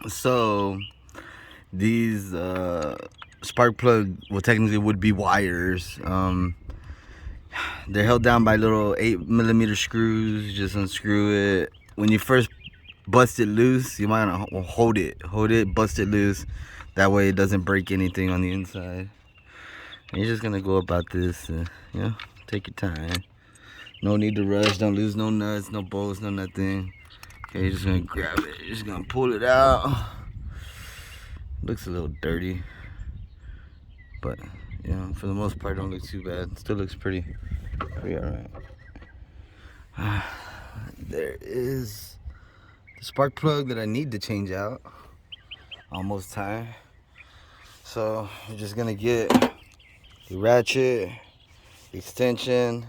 So these spark plug, well, technically would be wires. They're held down by little 8mm screws. Just unscrew it. When you first bust it loose, you might want to hold it, bust it loose. That way it doesn't break anything on the inside. And you're just gonna go about this, take your time. No need to rush. Don't lose no nuts, no bolts, no nothing. Okay, you're just gonna grab it. You're just gonna pull it out. Looks a little dirty, but for the most part, don't look too bad. Still looks pretty alright. There is the spark plug that I need to change out. Almost time. So you're just gonna get the ratchet, extension,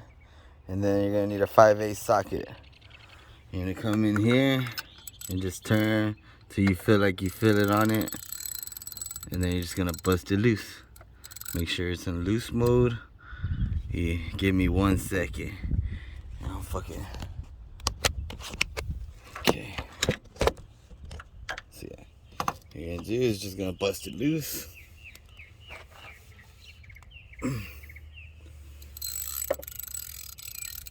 and then you're gonna need a 5/8 socket. You're gonna come in here and just turn till you feel like you feel it on it, and then you're just gonna bust it loose. Make sure it's in loose mode. Yeah, give me 1 second. I'll fucking. Okay. So yeah, what you're gonna do is just gonna bust it loose.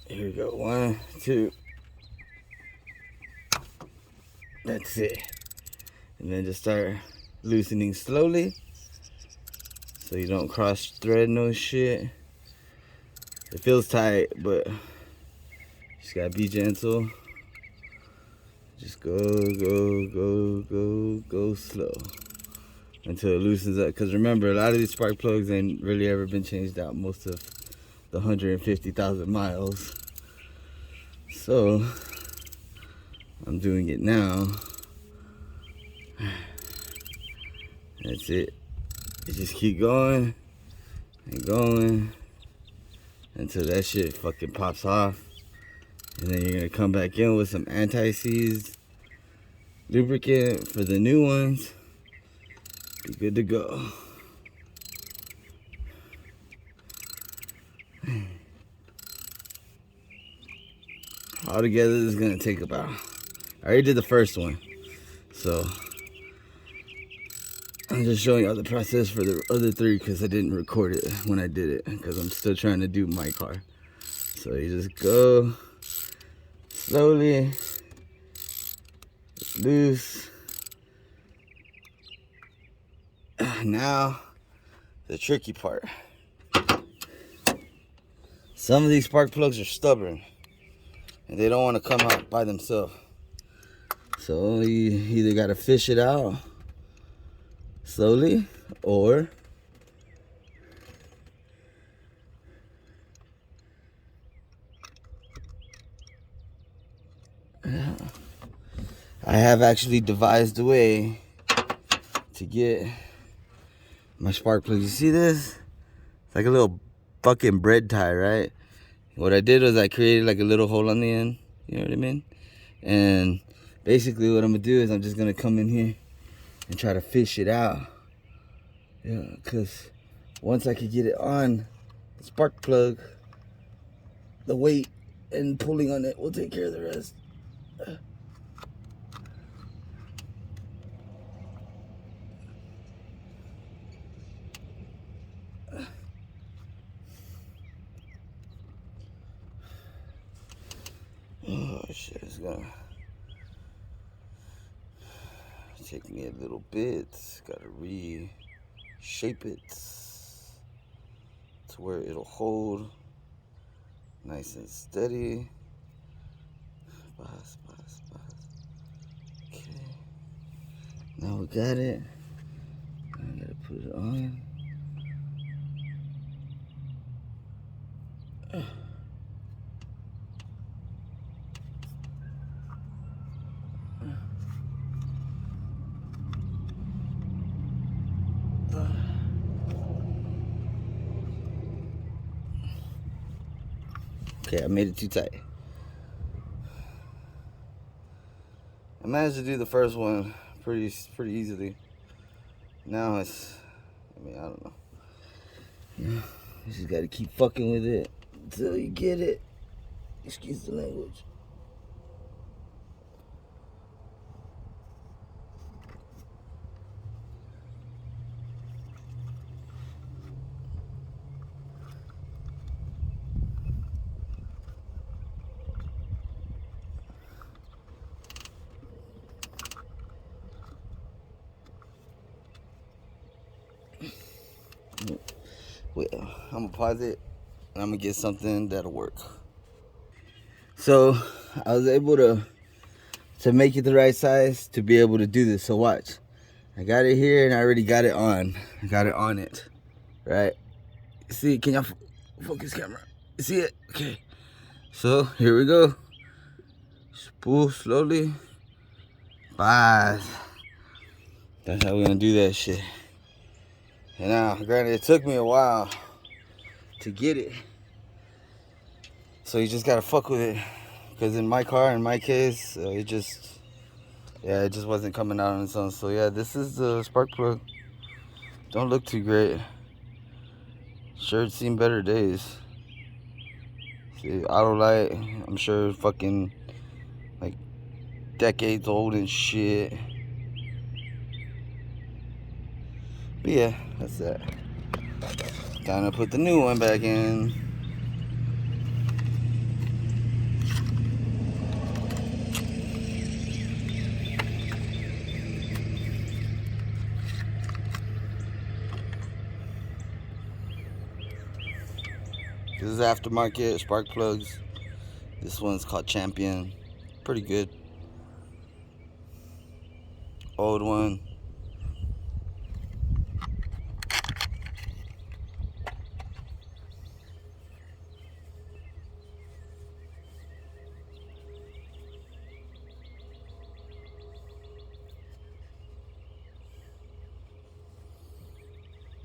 Here we go. 1, 2. That's it. And then just start loosening slowly, so you don't cross thread no shit. It feels tight, but just gotta be gentle. Just go slow until it loosens up. Because remember, a lot of these spark plugs ain't really ever been changed out most of the 150,000 miles. So I'm doing it now. That's it. You just keep going and going until that shit fucking pops off. And then you're gonna come back in with some anti-seize lubricant for the new ones. Be good to go. Altogether, this is gonna take about. I already did the first one, so I'm just showing y'all the process for the other 3 because I didn't record it when I did it because I'm still trying to do my car. So you just go slowly, loose. Now, the tricky part. Some of these spark plugs are stubborn and they don't want to come out by themselves. So you either got to fish it out slowly, or I have actually devised a way to get my spark plug. You see this? It's like a little fucking bread tie, right? What I did was I created like a little hole on the end. You know what I mean? And basically what I'm gonna do is I'm just gonna come in here and try to fish it out. Yeah, because once I could get it on the spark plug, the weight and pulling on it will take care of the rest. Oh shit, it's gonna take me a little bit. Gotta reshape it to where it'll hold nice and steady. Okay. Now we got it. I gotta put it on. Okay, I made it too tight. I managed to do the first one pretty easily. Now it's, I don't know. Yeah, you just gotta keep fucking with it until you get it. Excuse the language. Well, I'm gonna pause it and I'm gonna get something that'll work. So I was able to make it the right size to be able to do this. So watch, I got it here and I already got it on. I got it on it, right? See, can y'all focus camera? See it? Okay. So here we go. Spool slowly. Bye. That's how we're gonna do that shit. And now, granted, it took me a while to get it. So you just gotta fuck with it. Because in my car, in my case, it just wasn't coming out on its own. So yeah, this is the spark plug. Don't look too great. Sure, it's seen better days. See, auto light, I'm sure fucking like decades old and shit. But yeah, that's that. Time to put the new one back in. This is aftermarket spark plugs. This one's called Champion. Pretty good. Old one.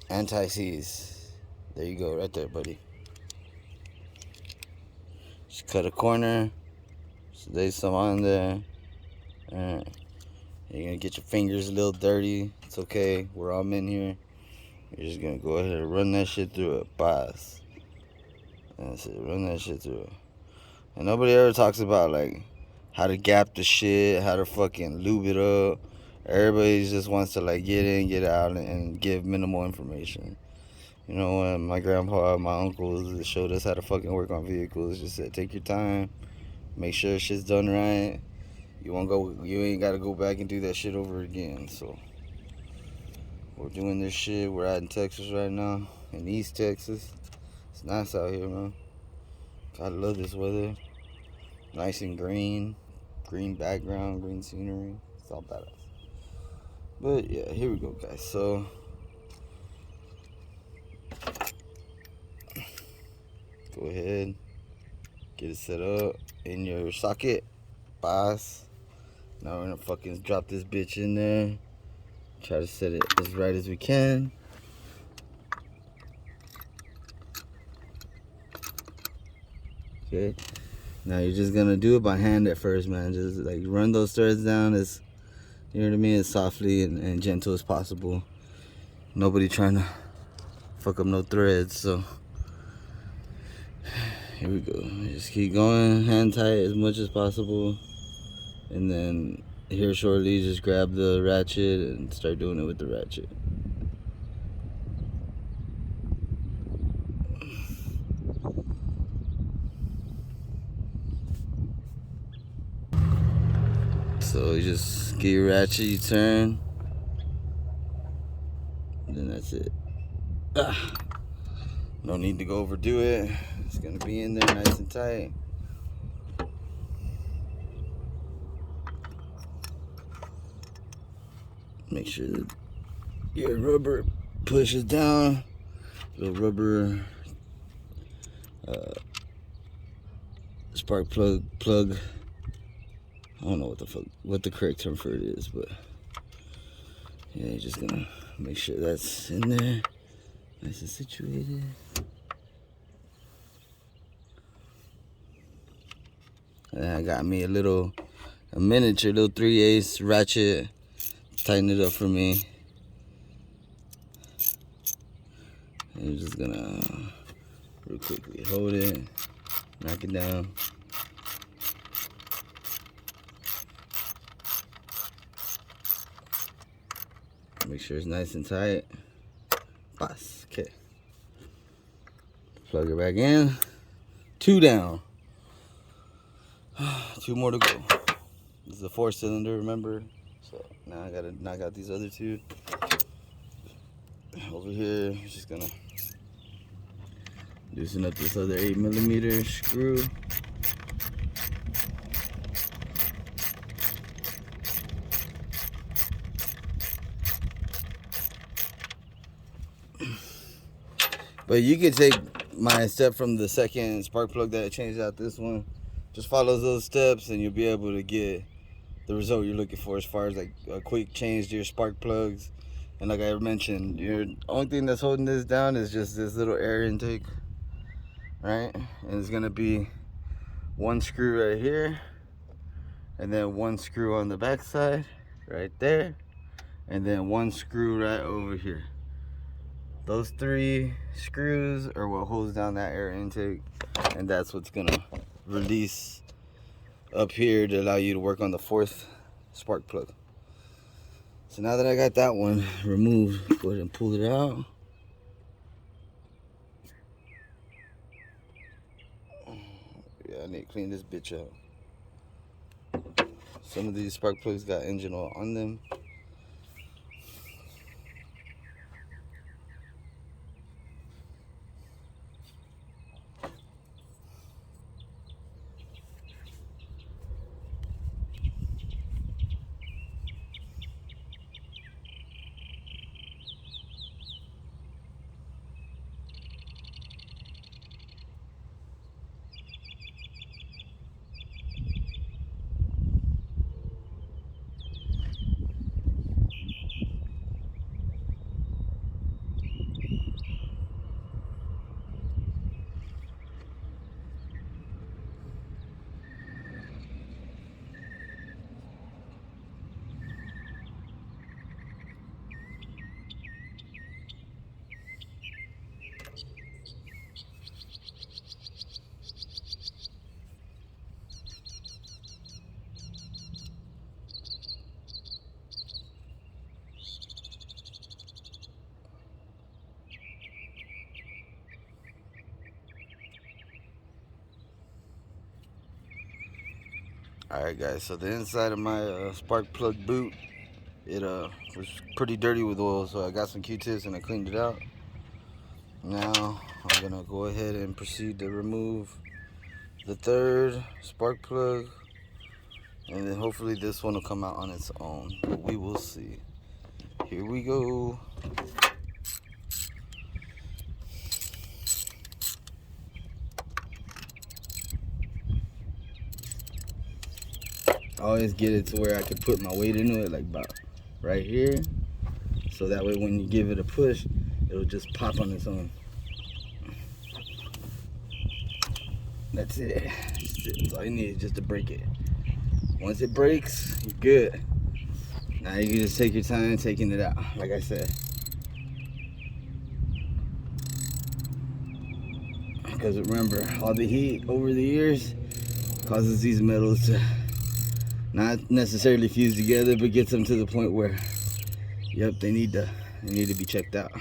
Anti-seize. There you go, right there, buddy. Just cut a corner. So there's some on there. Alright. You're gonna get your fingers a little dirty. It's okay. We're all men here. You're just gonna go ahead and run that shit through it. Boss. That's it. Run that shit through it. And nobody ever talks about like how to gap the shit, how to fucking lube it up. Everybody just wants to like get in, get out, and give minimal information. You know, when my grandpa, my uncles showed us how to fucking work on vehicles, just said take your time, make sure shit's done right. You ain't gotta go back and do that shit over again. So we're doing this shit. We're out in Texas right now, in East Texas. It's nice out here, man. I love this weather. Nice and green background, green scenery. It's all badass. But yeah, here we go, guys. So go ahead, get it set up in your socket, boss. Now we're gonna fucking drop this bitch in there. Try to set it as right as we can. Okay. Now you're just gonna do it by hand at first, man. Just like run those threads down as, you know what I mean, as softly and gentle as possible. Nobody trying to fuck up no threads, so here we go. Just keep going, hand tight as much as possible, and then here shortly just grab the ratchet and start doing it with the ratchet. So you just get your ratchet, you turn, and then that's it. No need to go overdo it. It's gonna be in there nice and tight. Make sure that your rubber pushes down. The rubber spark plug. I don't know what the correct term for it is, but yeah, you're just gonna make sure that's in there, nice and situated. And I got me a miniature little 3/8 ratchet. Tighten it up for me. And you're just gonna real quickly hold it, knock it down. Make sure it's nice and tight. Boss. Okay. Plug it back in. 2 down. 2 more to go. This is a 4-cylinder, remember? So now I gotta knock out these other 2. Over here, I'm just gonna loosen up this other 8mm screw. But you can take my step from the second spark plug that I changed out this one. Just follow those steps and you'll be able to get the result you're looking for as far as like a quick change to your spark plugs. And like I mentioned, your only thing that's holding this down is just this little air intake, right? And it's gonna be one screw right here, and then one screw on the back side right there, and then one screw right over here. Those 3 screws are what holds down that air intake, and that's what's gonna release up here to allow you to work on the 4th spark plug. So now that I got that one removed, go ahead and pull it out. Yeah, I need to clean this bitch up. Some of these spark plugs got engine oil on them. Alright guys, so the inside of my spark plug boot, it was pretty dirty with oil, so I got some Q-tips and I cleaned it out. Now I'm gonna go ahead and proceed to remove the 3rd spark plug, and then hopefully this one will come out on its own, but we will see. Here we go. I always get it to where I can put my weight into it, like about right here, so that way when you give it a push, it'll just pop on its own. That's it. That's all you need, just to break it. Once it breaks, you're good. Now you can just take your time taking it out, like I said. Because remember, all the heat over the years causes these metals to not necessarily fuse together, but gets them to the point where, yep, they need to be checked out.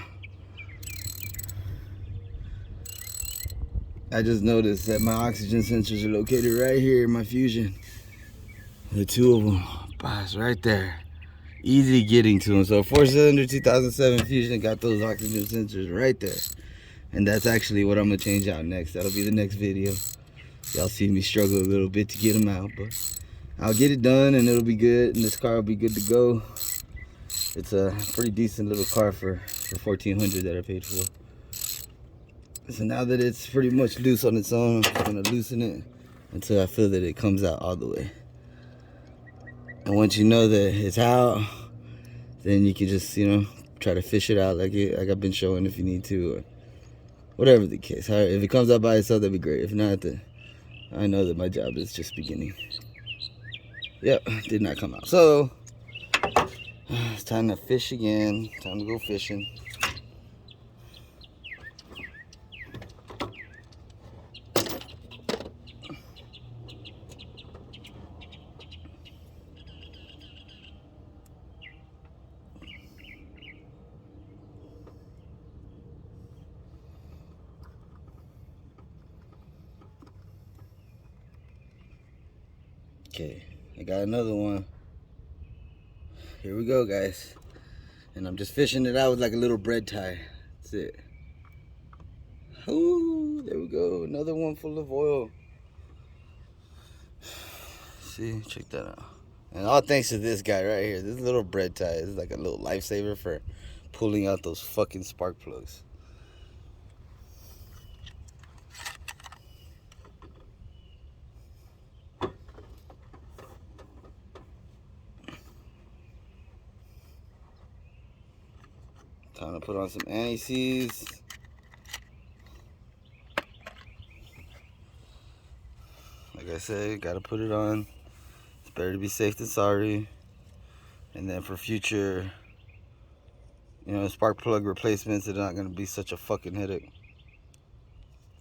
I just noticed that my oxygen sensors are located right here in my Fusion. The 2 of them, boss, right there. Easy getting to them. So 4-cylinder 2007 Fusion got those oxygen sensors right there. And that's actually what I'm gonna change out next. That'll be the next video. Y'all see me struggle a little bit to get them out, but I'll get it done and it'll be good, and this car will be good to go. It's a pretty decent little car for $1,400 that I paid for. So now that it's pretty much loose on its own, I'm just gonna loosen it until I feel that it comes out all the way. And once you know that it's out, then you can just, try to fish it out like I've been showing if you need to, or whatever the case. If it comes out by itself, that'd be great. If not, then I know that my job is just beginning. Yep, did not come out. So it's time to fish again. Time to go fishing. Okay, I got another one. Here we go, guys. And I'm just fishing it out with like a little bread tie. That's it. Ooh, there we go. Another one full of oil. See, check that out. And all thanks to this guy right here. This little bread tie is like a little lifesaver for pulling out those fucking spark plugs. Time to put on some anti-seize. Like I said, gotta put it on. It's better to be safe than sorry. And then for future, spark plug replacements, they're not gonna be such a fucking headache.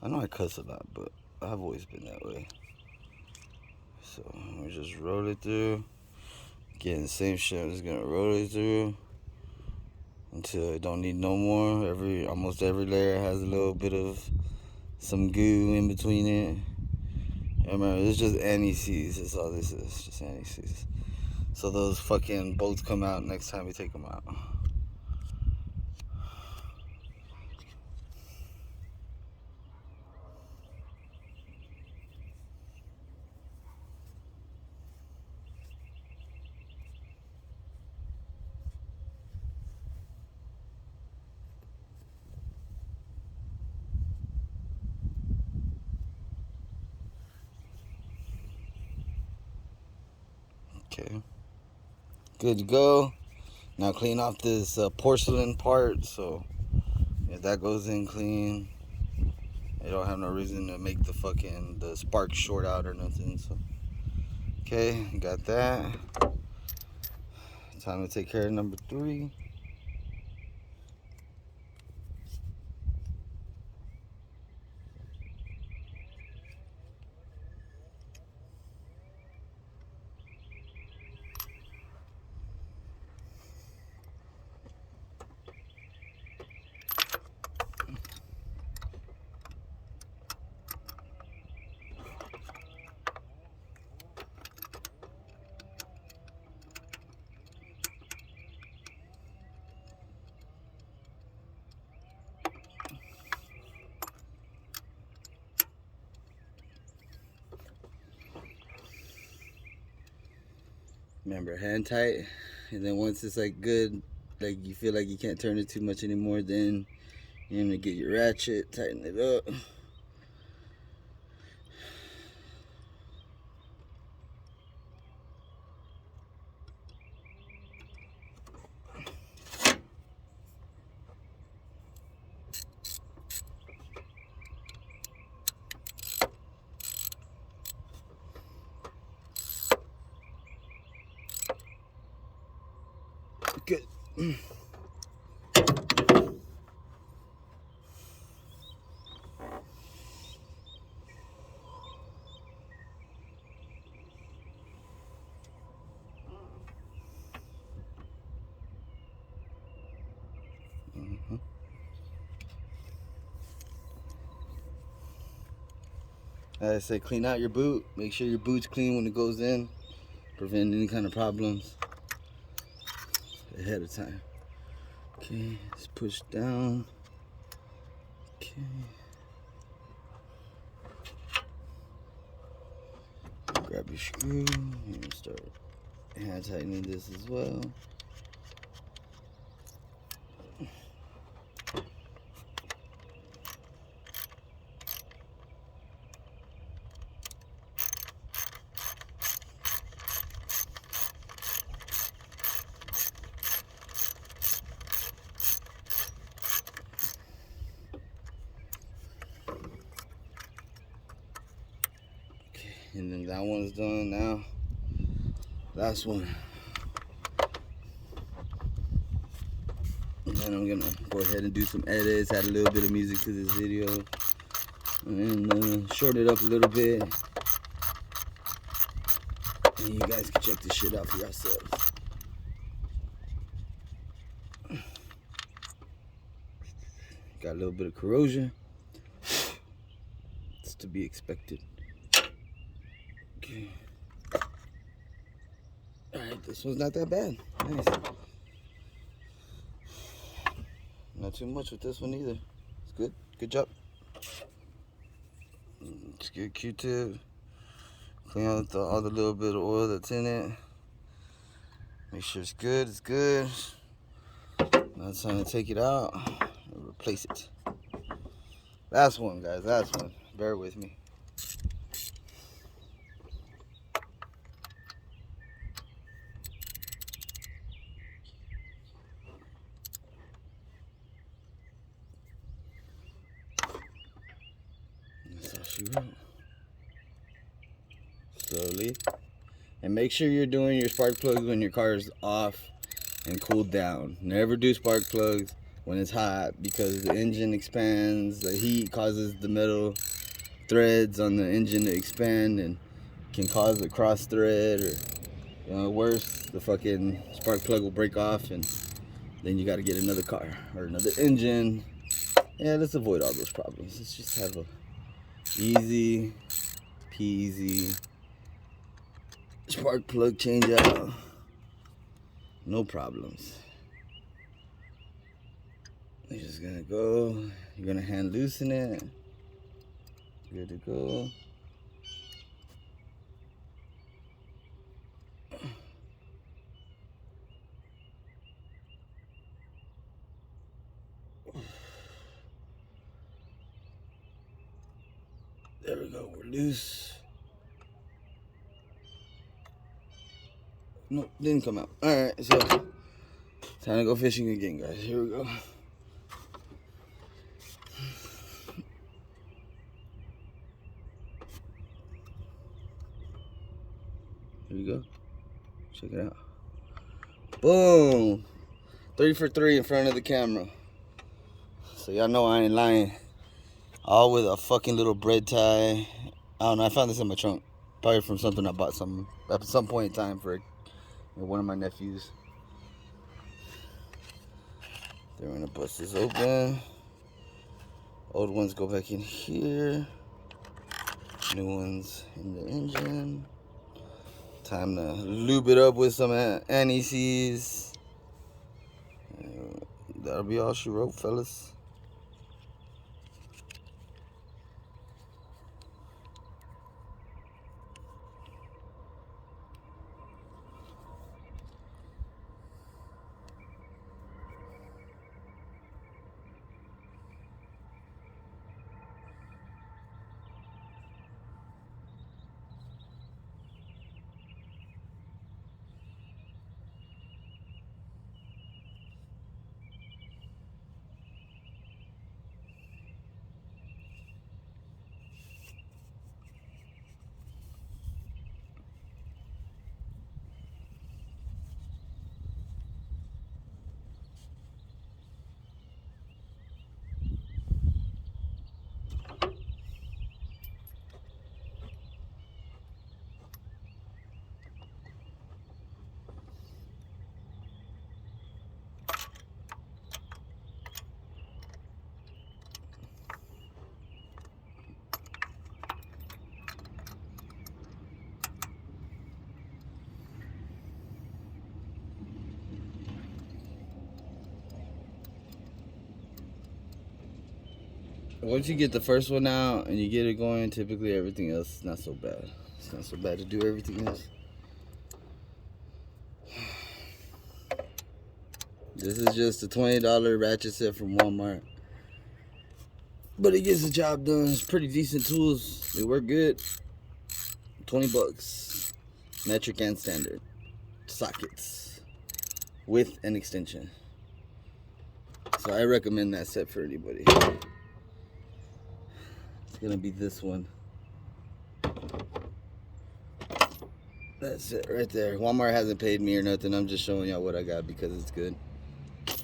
I know I cuss a lot, but I've always been that way. So we just roll it through. Getting the same shit. I'm just gonna roll it through until I don't need no more. Almost every layer has a little bit of some goo in between it. And remember, it's just anti-seize. That's all this is. Just anti-seize. So those fucking bolts come out next time we take them out. Okay, good to go. Now clean off this porcelain part. So if that goes in clean, you don't have no reason to make the spark short out or nothing. So okay, got that. Time to take care of number 3. Remember, hand tight, and then once it's like good, like you feel like you can't turn it too much anymore, then you're gonna get your ratchet, tighten it up. Good. I say clean out your boot. Make sure your boot's clean when it goes in. Prevent any kind of problems ahead of time. Okay, let's push down. Okay. Grab your screw and start hand tightening this as well. And then that one's done now. Last one. And then I'm gonna go ahead and do some edits, add a little bit of music to this video, and shorten it up a little bit. And you guys can check this shit out for yourselves. Got a little bit of corrosion. It's to be expected. Okay. Alright, this one's not that bad. Nice. Not too much with this one either. It's good. Good job. Just get a Q-tip. Clean out all the little bit of oil that's in it. Make sure it's good. It's good. Now it's time to take it out and replace it. Last one, guys. Last one. Bear with me. That's all she wrote. Slowly. And make sure you're doing your spark plugs when your car is off and cooled down. Never do spark plugs when it's hot because the engine expands. The heat causes the metal threads on the engine to expand and can cause a cross thread, or worse, the fucking spark plug will break off and then you got to get another car or another engine. Yeah, let's avoid all those problems. Let's just have a easy peasy spark plug change out. No problems. You're just gonna go. You're gonna hand loosen it. Good to go. There we go. We're loose. Nope, didn't come out. All right, so time to go fishing again, guys. Here we go. Here we go. Check it out. Boom! 3 for 3 in front of the camera. So y'all know I ain't lying. All with a fucking little bread tie. I don't know. I found this in my trunk. Probably from something I bought at some point in time for one of my nephews. They're gonna bust this open. Old ones go back in here. New ones in the engine. Time to lube it up with some anti-seize. That'll be all she wrote, fellas. Once you get the first one out and you get it going, typically everything else is not so bad. It's not so bad to do everything else. This is just a $20 ratchet set from Walmart. But it gets the job done. It's pretty decent tools. They work good. 20 bucks. Metric and standard. Sockets. With an extension. So I recommend that set for anybody. It's gonna be this one. That's it right there. Walmart hasn't paid me or nothing. I'm just showing y'all what I got because it's good.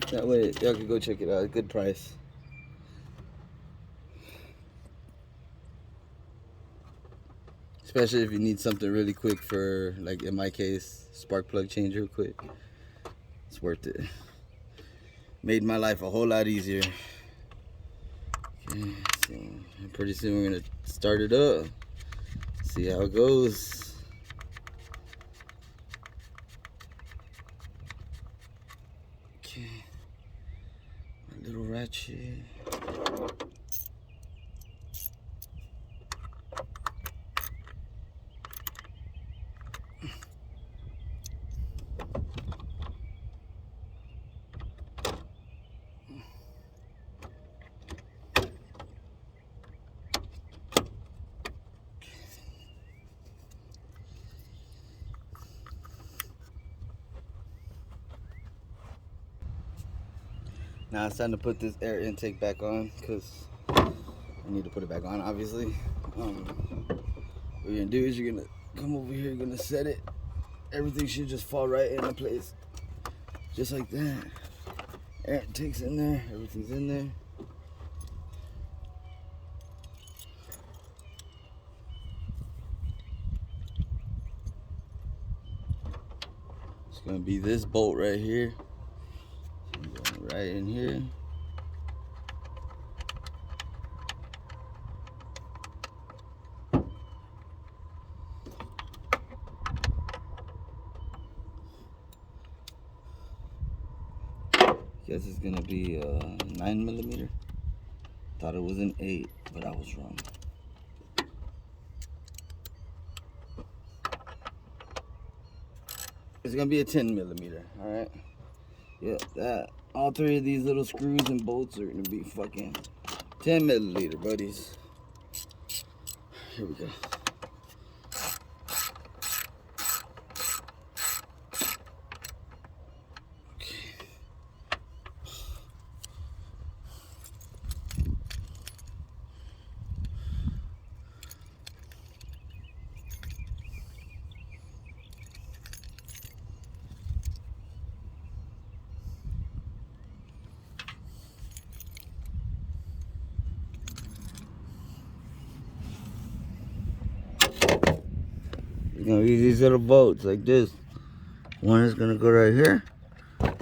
That way y'all can go check it out. Good price. Especially if you need something really quick for, like in my case, spark plug change real quick. It's worth it. Made my life a whole lot easier. Okay, so pretty soon we're gonna start it up. See how it goes. Okay. My little ratchet. Now it's time to put this air intake back on because I need to put it back on, obviously. What you're gonna do is you're gonna come over here, you're gonna set it. Everything should just fall right into place. Just like that. Air intake's in there, everything's in there. It's gonna be this bolt right here. Right in here. Guess it's gonna be 9mm. Thought it was an 8, but I was wrong. It's gonna be a 10mm. All right. Yeah, that. All three of these little screws and bolts are gonna be fucking 10mm, buddies. Here we go. You're gonna use these little bolts like this. One is gonna go right here. Okay.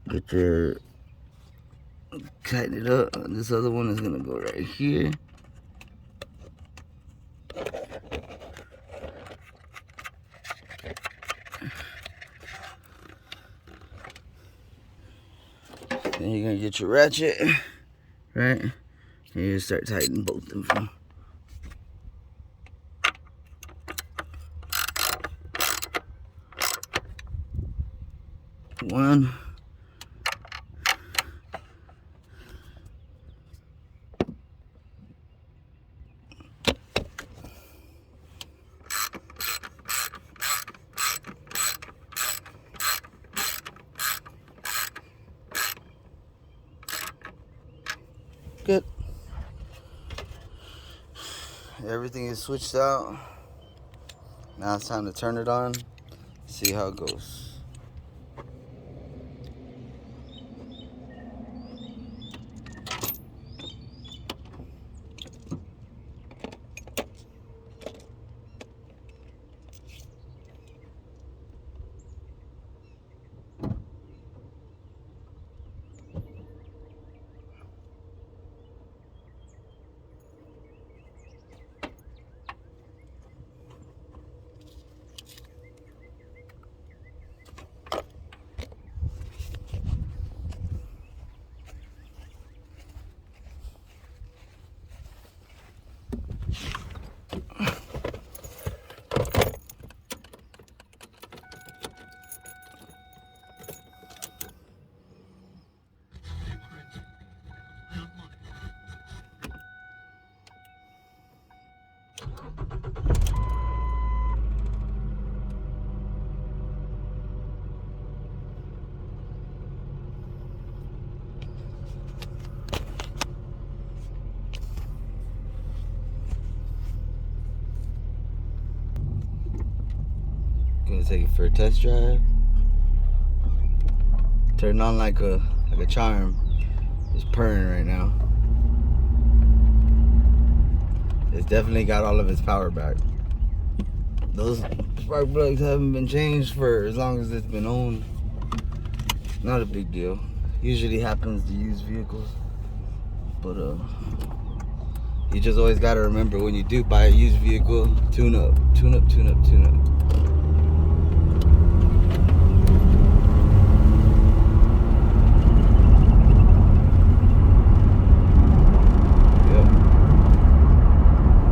Get your, tighten it up. This other one is gonna go right here. Then you're gonna get your ratchet, right? And you start tightening both of them. One. Good. Everything is switched out. Now it's time to turn it on. See how it goes. Gonna take it for a test drive. Turn on like a charm. It's purring right now. It's definitely got all of its power back. Those spark plugs haven't been changed for as long as it's been owned. Not a big deal. Usually happens to used vehicles. But You just always gotta remember, when you do buy a used vehicle, tune up, tune up, tune up, tune up.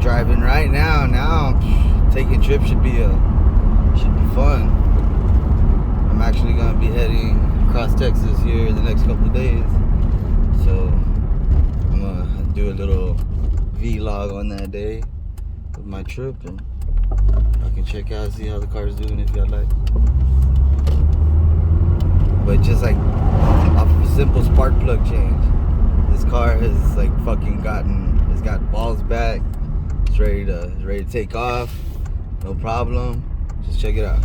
Driving right now taking trips should be fun. I'm actually gonna be heading across Texas here the next couple of days, so I'm gonna do a little vlog on that day of my trip, and I can check out, see how the car's doing if y'all like. But just like off of a simple spark plug change, this car has like fucking it's got balls back. It's ready to take off, no problem. Just check it out.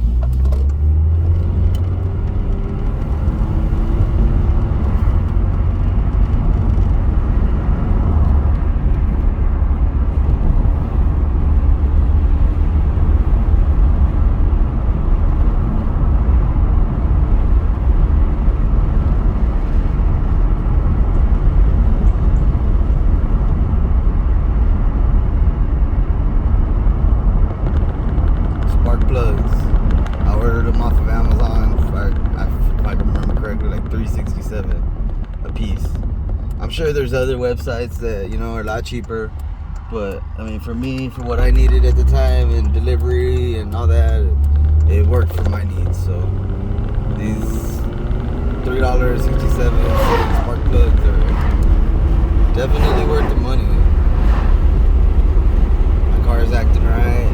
Plugs. I ordered them off of Amazon. If I remember correctly, like $3.67 a piece. I'm sure there's other websites that, you know, are a lot cheaper, but I mean, for me, for what I needed at the time and delivery and all that, it worked for my needs. So these $3.67 spark plugs are definitely worth the money. My car is acting right.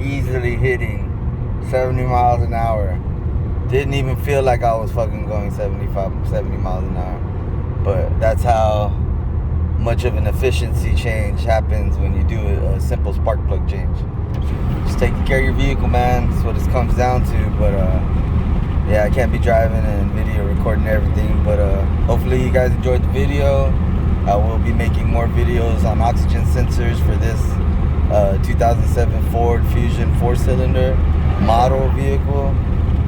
Easily hitting 70 miles an hour. Didn't even feel like I was fucking going 70 miles an hour. But that's how much of an efficiency change happens when you do a simple spark plug change. Just taking care of your vehicle, man. That's what it comes down to. But yeah, I can't be driving and video recording everything. But hopefully you guys enjoyed the video. I will be making more videos on oxygen sensors for this 2007 Ford Fusion 4-cylinder model vehicle.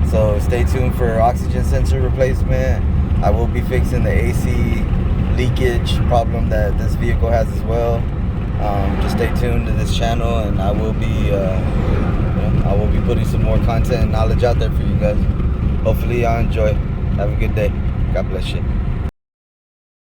So stay tuned for oxygen sensor replacement. I will be fixing the AC leakage problem that this vehicle has as well. Just stay tuned to this channel, and I will be putting some more content and knowledge out there for you guys. Hopefully y'all enjoy. Have a good day. God bless you.